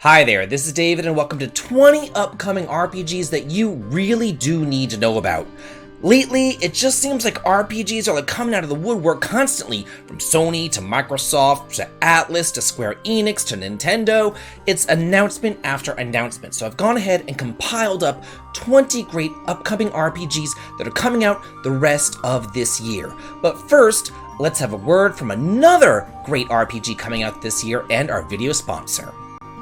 Hi there, this is David and welcome to 20 upcoming RPGs that you really do need to know about. Lately, it just seems like RPGs are coming out of the woodwork constantly, from Sony to Microsoft to Atlus to Square Enix to Nintendo. It's announcement after announcement, so I've gone ahead and compiled up 20 great upcoming RPGs that are coming out the rest of this year. But first, let's have a word from another great RPG coming out this year and our video sponsor.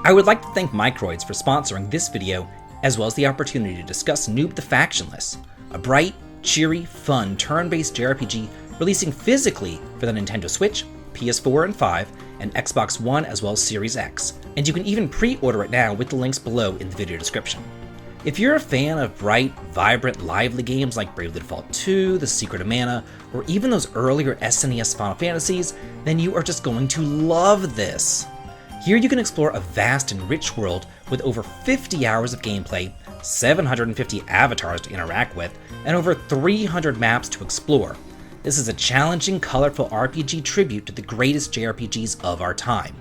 I would like to thank Microids for sponsoring this video, as well as the opportunity to discuss Noob the Factionless, a bright, cheery, fun, turn-based JRPG releasing physically for the Nintendo Switch, PS4 and 5, and Xbox One as well as Series X, and you can even pre-order it now with the links below in the video description. If you're a fan of bright, vibrant, lively games like Bravely Default 2, The Secret of Mana, or even those earlier SNES Final Fantasies, then you are just going to love this. Here you can explore a vast and rich world with over 50 hours of gameplay, 750 avatars to interact with, and over 300 maps to explore. This is a challenging, colorful RPG tribute to the greatest JRPGs of our time.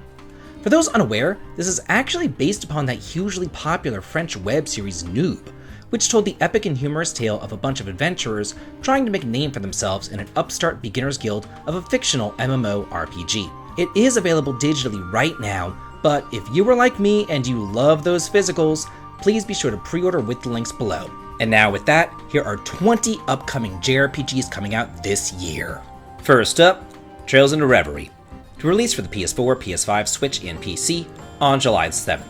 For those unaware, this is actually based upon that hugely popular French web series Noob, which told the epic and humorous tale of a bunch of adventurers trying to make a name for themselves in an upstart beginner's guild of a fictional MMORPG. It is available digitally right now, but if you were like me and you love those physicals, please be sure to pre-order with the links below. And now with that, here are 20 upcoming JRPGs coming out this year. First up, Trails into Reverie, to release for the PS4, PS5, Switch, and PC on July 7th.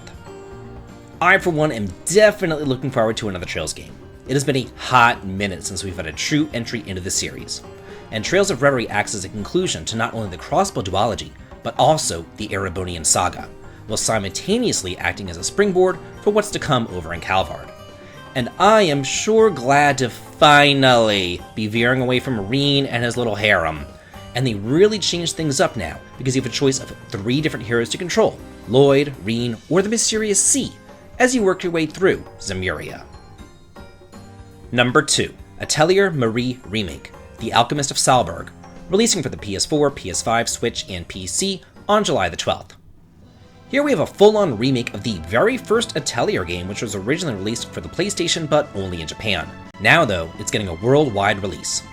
I, for one, am definitely looking forward to another Trails game. It has been a hot minute since we've had a true entry into the series, and Trails of Reverie acts as a conclusion to not only the Crossbow duology, but also the Erebonian saga, while simultaneously acting as a springboard for what's to come over in Calvard. And I am sure glad to finally be veering away from Reen and his little harem. And they really changed things up now, because you have a choice of 3 different heroes to control: Lloyd, Reen, or the mysterious C, as you work your way through Zemuria. Number 2, Atelier Marie Remake, The Alchemist of Salberg, releasing for the PS4, PS5, Switch, and PC on July the 12th. Here we have a full-on remake of the very first Atelier game, which was originally released for the PlayStation but only in Japan. Now though, it's getting a worldwide release.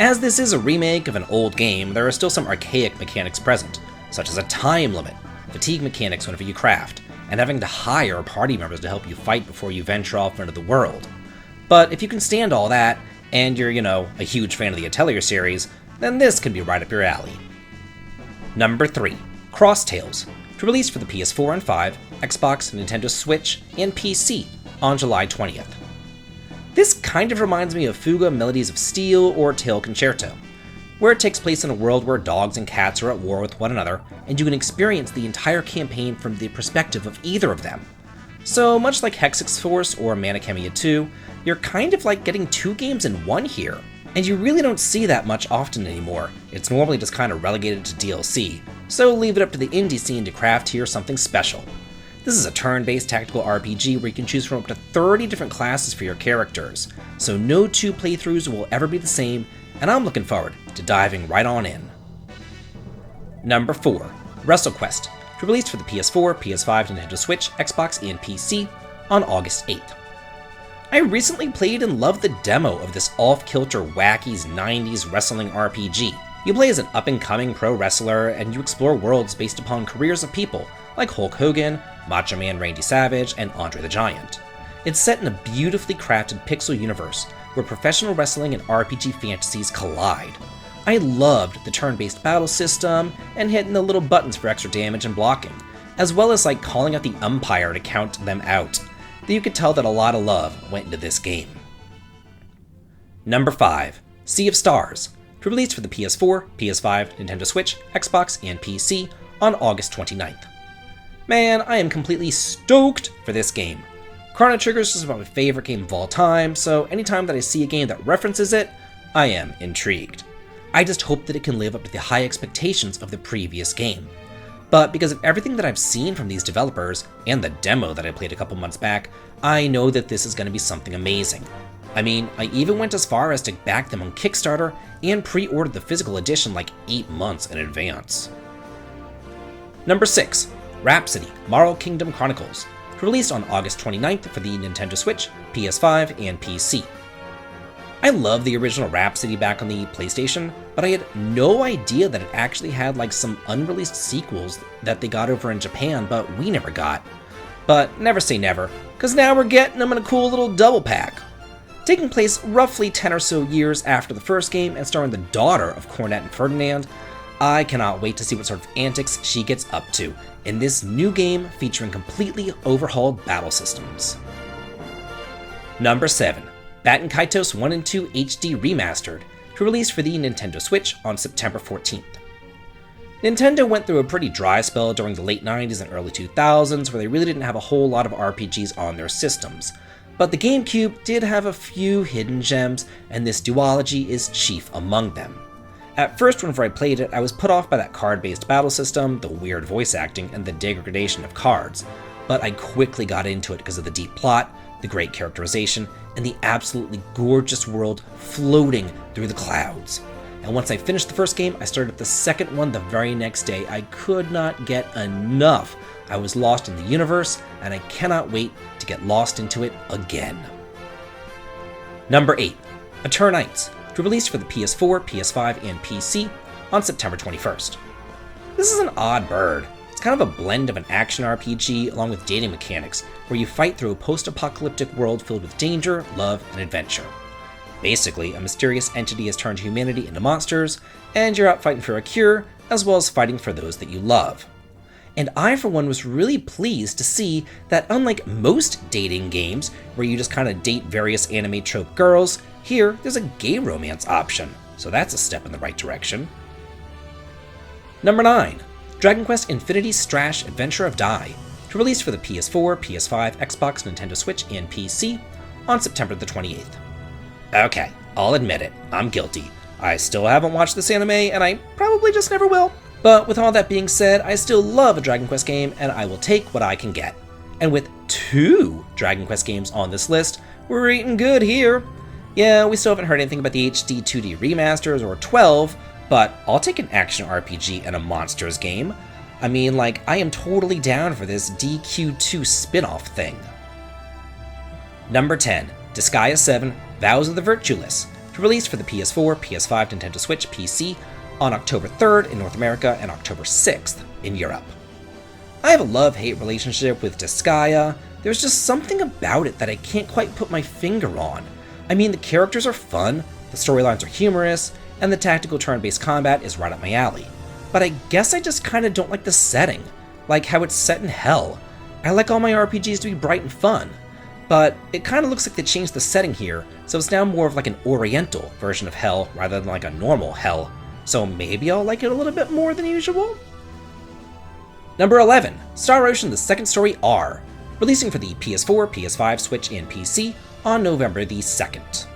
As this is a remake of an old game, there are still some archaic mechanics present, such as a time limit, fatigue mechanics whenever you craft, and having to hire party members to help you fight before you venture off into the world. But if you can stand all that, and you're, a huge fan of the Atelier series, then this can be right up your alley. Number 3, Crosstails, to release for the PS4 and 5, Xbox, Nintendo Switch, and PC on July 20th. This kind of reminds me of Fuga Melodies of Steel or Tale Concerto, where it takes place in a world where dogs and cats are at war with one another, and you can experience the entire campaign from the perspective of either of them. So much like Hexix Force or Mana Khemia 2, you're kind of like getting 2 games in one here. And you really don't see that much often anymore. It's normally just kind of relegated to DLC, so leave it up to the indie scene to craft here something special. This is a turn-based tactical RPG where you can choose from up to 30 different classes for your characters, so no 2 playthroughs will ever be the same, and I'm looking forward to diving right on in. Number 4, Wrestle Quest, to release for the PS4, PS5, Nintendo Switch, Xbox, and PC on August 8th. I recently played and loved the demo of this off-kilter wacky's 90s wrestling RPG. You play as an up-and-coming pro wrestler, and you explore worlds based upon careers of people like Hulk Hogan, Macho Man Randy Savage, and Andre the Giant. It's set in a beautifully crafted pixel universe where professional wrestling and RPG fantasies collide. I loved the turn-based battle system and hitting the little buttons for extra damage and blocking, as well as calling out the umpire to count them out. You could tell that a lot of love went into this game. Number 5, Sea of Stars, to release for the PS4, PS5, Nintendo Switch, Xbox, and PC on August 29th. Man, I am completely stoked for this game. Chrono Trigger is just about my favorite game of all time, so anytime that I see a game that references it, I am intrigued. I just hope that it can live up to the high expectations of the previous game. But because of everything that I've seen from these developers, and the demo that I played a couple months back, I know that this is going to be something amazing. I mean, I even went as far as to back them on Kickstarter and pre-ordered the physical edition 8 months in advance. Number 6, Rhapsody, Marl Kingdom Chronicles, released on August 29th for the Nintendo Switch, PS5, and PC. I love the original Rhapsody back on the PlayStation, but I had no idea that it actually had like some unreleased sequels that they got over in Japan, but we never got. But never say never, because now we're getting them in a cool little double pack. Taking place roughly 10 or so years after the first game and starring the daughter of Cornet and Ferdinand, I cannot wait to see what sort of antics she gets up to in this new game featuring completely overhauled battle systems. Number 7. Baton Kaitos 1 and 2 HD Remastered, to release for the Nintendo Switch on September 14th. Nintendo went through a pretty dry spell during the late 90s and early 2000s where they really didn't have a whole lot of RPGs on their systems, but the GameCube did have a few hidden gems, and this duology is chief among them. At first, whenever I played it, I was put off by that card-based battle system, the weird voice acting, and the degradation of cards, but I quickly got into it because of the deep plot, the great characterization, and the absolutely gorgeous world floating through the clouds. And once I finished the first game, I started the second one the very next day. I could not get enough. I was lost in the universe, and I cannot wait to get lost into it again. Number 8. Eternites, to release for the PS4, PS5, and PC on September 21st. This is an odd bird. It's kind of a blend of an action RPG along with dating mechanics, where you fight through a post-apocalyptic world filled with danger, love, and adventure. Basically, a mysterious entity has turned humanity into monsters, and you're out fighting for a cure, as well as fighting for those that you love. And I, for one, was really pleased to see that unlike most dating games, where you just kind of date various anime trope girls, here there's a gay romance option, so that's a step in the right direction. Number 9. Dragon Quest Infinity Strash Adventure of Dai, to release for the PS4, PS5, Xbox, Nintendo Switch, and PC on September the 28th. Okay, I'll admit it, I'm guilty. I still haven't watched this anime, and I probably just never will. But with all that being said, I still love a Dragon Quest game, and I will take what I can get. And with 2 Dragon Quest games on this list, we're eating good here. Yeah, we still haven't heard anything about the HD 2D remasters or 12, but I'll take an action RPG and a monsters game. I mean, like, I am totally down for this DQ2 spin-off thing. Number 10. Disgaea 7 Vows of the Virtueless, to release for the PS4, PS5, Nintendo Switch, PC on October 3rd in North America and October 6th in Europe. I have a love-hate relationship with Disgaea. There's just something about it that I can't quite put my finger on. I mean, the characters are fun, the storylines are humorous, and the tactical turn-based combat is right up my alley. But I guess I just kinda don't like the setting, like how it's set in hell. I like all my RPGs to be bright and fun, but it kinda looks like they changed the setting here, so it's now more of like an oriental version of hell rather than like a normal hell, so maybe I'll like it a little bit more than usual? Number 11, Star Ocean The Second Story R, releasing for the PS4, PS5, Switch, and PC on November the 2nd.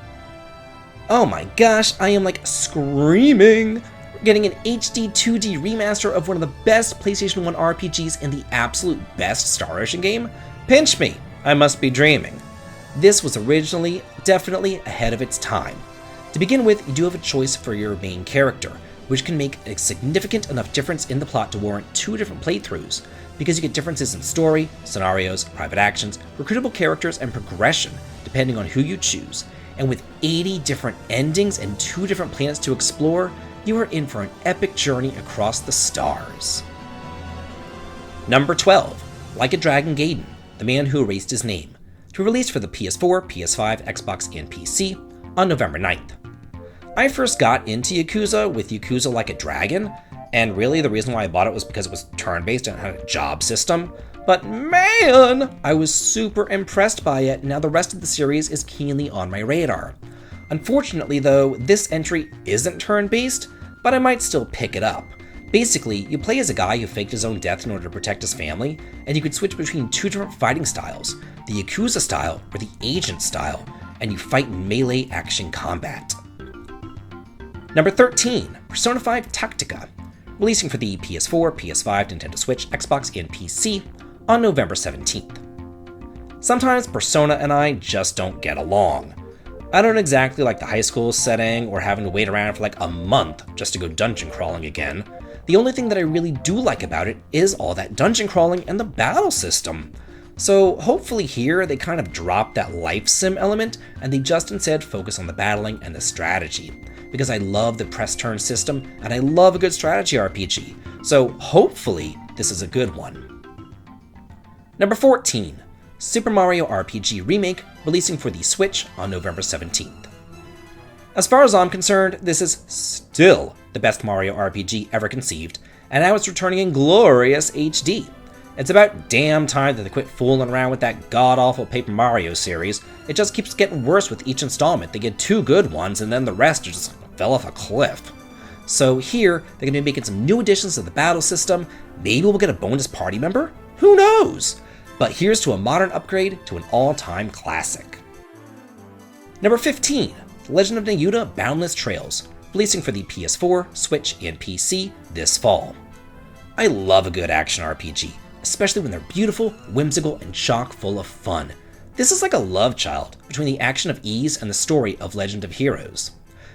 Oh my gosh, I am like screaming! We're getting an HD 2D remaster of one of the best PlayStation 1 RPGs and the absolute best Star Ocean game? Pinch me, I must be dreaming. This was originally definitely ahead of its time. To begin with, you do have a choice for your main character, which can make a significant enough difference in the plot to warrant 2 different playthroughs, because you get differences in story, scenarios, private actions, recruitable characters, and progression, depending on who you choose. And with 80 different endings and 2 different planets to explore, you are in for an epic journey across the stars. Number 12, Like a Dragon Gaiden, The Man Who Erased His Name, to release for the PS4, PS5, Xbox, and PC on November 9th. I first got into Yakuza with Yakuza Like a Dragon, and really the reason why I bought it was because it was turn-based and had a job system, but man, I was super impressed by it. Now the rest of the series is keenly on my radar. Unfortunately though, this entry isn't turn-based, but I might still pick it up. Basically, you play as a guy who faked his own death in order to protect his family, and you could switch between 2 different fighting styles, the Yakuza style or the Agent style, and you fight in melee action combat. Number 13, Persona 5 Tacticsa, releasing for the PS4, PS5, Nintendo Switch, Xbox, and PC on November 17th. Sometimes Persona and I just don't get along. I don't exactly like the high school setting or having to wait around for like a month just to go dungeon crawling again. The only thing that I really do like about it is all that dungeon crawling and the battle system. So hopefully here they kind of drop that life sim element and they just instead focus on the battling and the strategy. Because I love the press turn system and I love a good strategy RPG. So hopefully this is a good one. Number 14, Super Mario RPG Remake, releasing for the Switch on November 17th. As far as I'm concerned, this is still the best Mario RPG ever conceived, and now it's returning in glorious HD. It's about damn time that they quit fooling around with that god-awful Paper Mario series. It just keeps getting worse with each installment. They get 2 good ones, and then the rest just fell off a cliff. So here, they're going to be making some new additions to the battle system. Maybe we'll get a bonus party member? Who knows? But here's to a modern upgrade to an all-time classic. Number 15, Legend of Neuta Boundless Trails, releasing for the PS4, Switch, and PC this fall. I love a good action RPG, especially when they're beautiful, whimsical, and chock full of fun. This is like a love child between the action of Ys and the story of Legend of Heroes.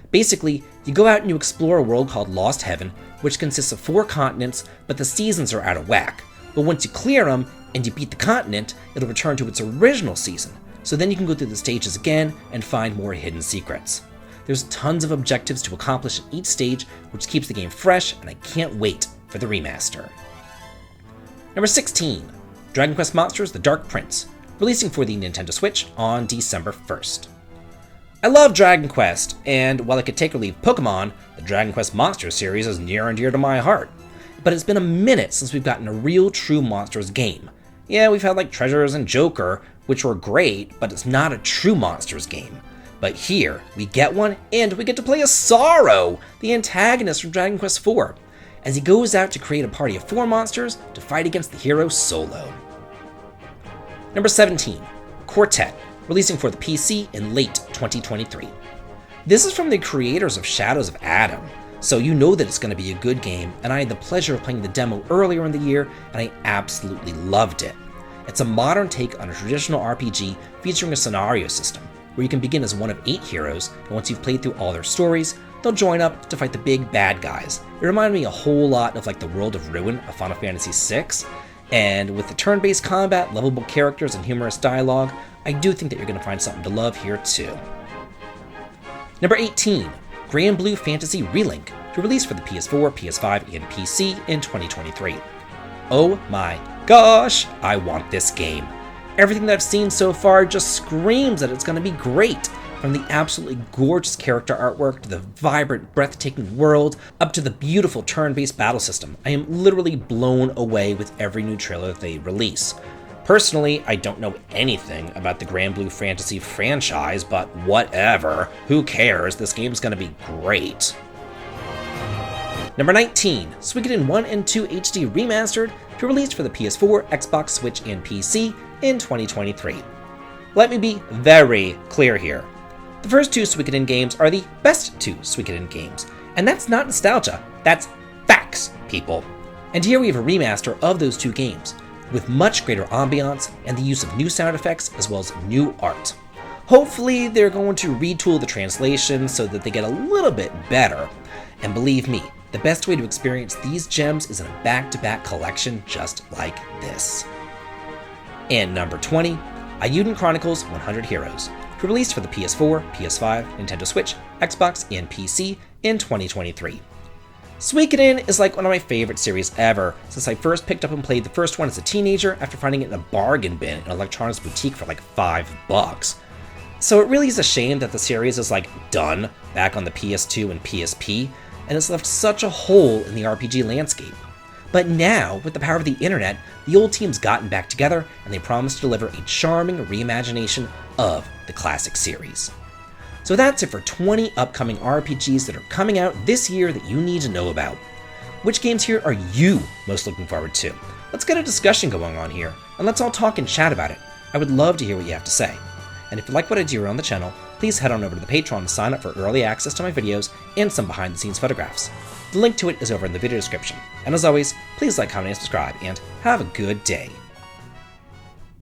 Basically, you go out and you explore a world called Lost Heaven, which consists of 4 continents, but the seasons are out of whack. But once you clear them and you beat the continent, it'll return to its original season. So then you can go through the stages again and find more hidden secrets. There's tons of objectives to accomplish in each stage, which keeps the game fresh, and I can't wait for the remaster. Number 16, Dragon Quest Monsters: The Dark Prince, releasing for the Nintendo Switch on December 1st. I love Dragon Quest, and while I could take or leave Pokemon, the Dragon Quest Monsters series is near and dear to my heart. But it's been a minute since we've gotten a real true Monsters game. Yeah, we've had like Treasures and Joker, which were great, but it's not a true Monsters game. But here, we get one, and we get to play as Sorrow, the antagonist from Dragon Quest IV, as he goes out to create a party of 4 monsters to fight against the hero solo. Number 17, Quartet, releasing for the PC in late 2023. This is from the creators of Shadows of Adam, so you know that it's going to be a good game, and I had the pleasure of playing the demo earlier in the year, and I absolutely loved it. It's a modern take on a traditional RPG featuring a scenario system, where you can begin as one of 8 heroes, and once you've played through all their stories, they'll join up to fight the big bad guys. It reminded me a whole lot of like the World of Ruin of Final Fantasy VI, and with the turn-based combat, lovable characters, and humorous dialogue, I do think that you're going to find something to love here too. Number 18, Grand Blue Fantasy Relink, to release for the PS4, PS5, and PC in 2023. Oh my gosh, I want this game. Everything that I've seen so far just screams that it's going to be great. From the absolutely gorgeous character artwork to the vibrant, breathtaking world, up to the beautiful turn-based battle system, I am literally blown away with every new trailer that they release. Personally, I don't know anything about the Grand Blue Fantasy franchise, but whatever. Who cares? This game's gonna be great. Number 19, Suikoden 1 and 2 HD Remastered, to release for the PS4, Xbox, Switch, and PC in 2023. Let me be very clear here. The first 2 Suikoden games are the best 2 Suikoden games, and that's not nostalgia, that's facts, people. And here we have a remaster of those 2 games, with much greater ambiance and the use of new sound effects as well as new art. Hopefully they're going to retool the translation so that they get a little bit better. And believe me, the best way to experience these gems is in a back-to-back collection just like this. And number 20, Eiyuden Chronicles 100 Heroes, to release for the PS4, PS5, Nintendo Switch, Xbox, and PC in 2023. Suikoden is like one of my favorite series ever, since I first picked up and played the first one as a teenager after finding it in a bargain bin in an electronics boutique for like $5. So it really is a shame that the series is like done back on the PS2 and PSP, and it's left such a hole in the RPG landscape. But now, with the power of the internet, the old team's gotten back together, and they promise to deliver a charming reimagination of the classic series. So that's it for 20 upcoming RPGs that are coming out this year that you need to know about. Which games here are you most looking forward to? Let's get a discussion going on here, and let's all talk and chat about it. I would love to hear what you have to say. And if you like what I do here on the channel, please head on over to the Patreon to sign up for early access to my videos and some behind the scenes photographs. The link to it is over in the video description. And as always, please like, comment, and subscribe, and have a good day.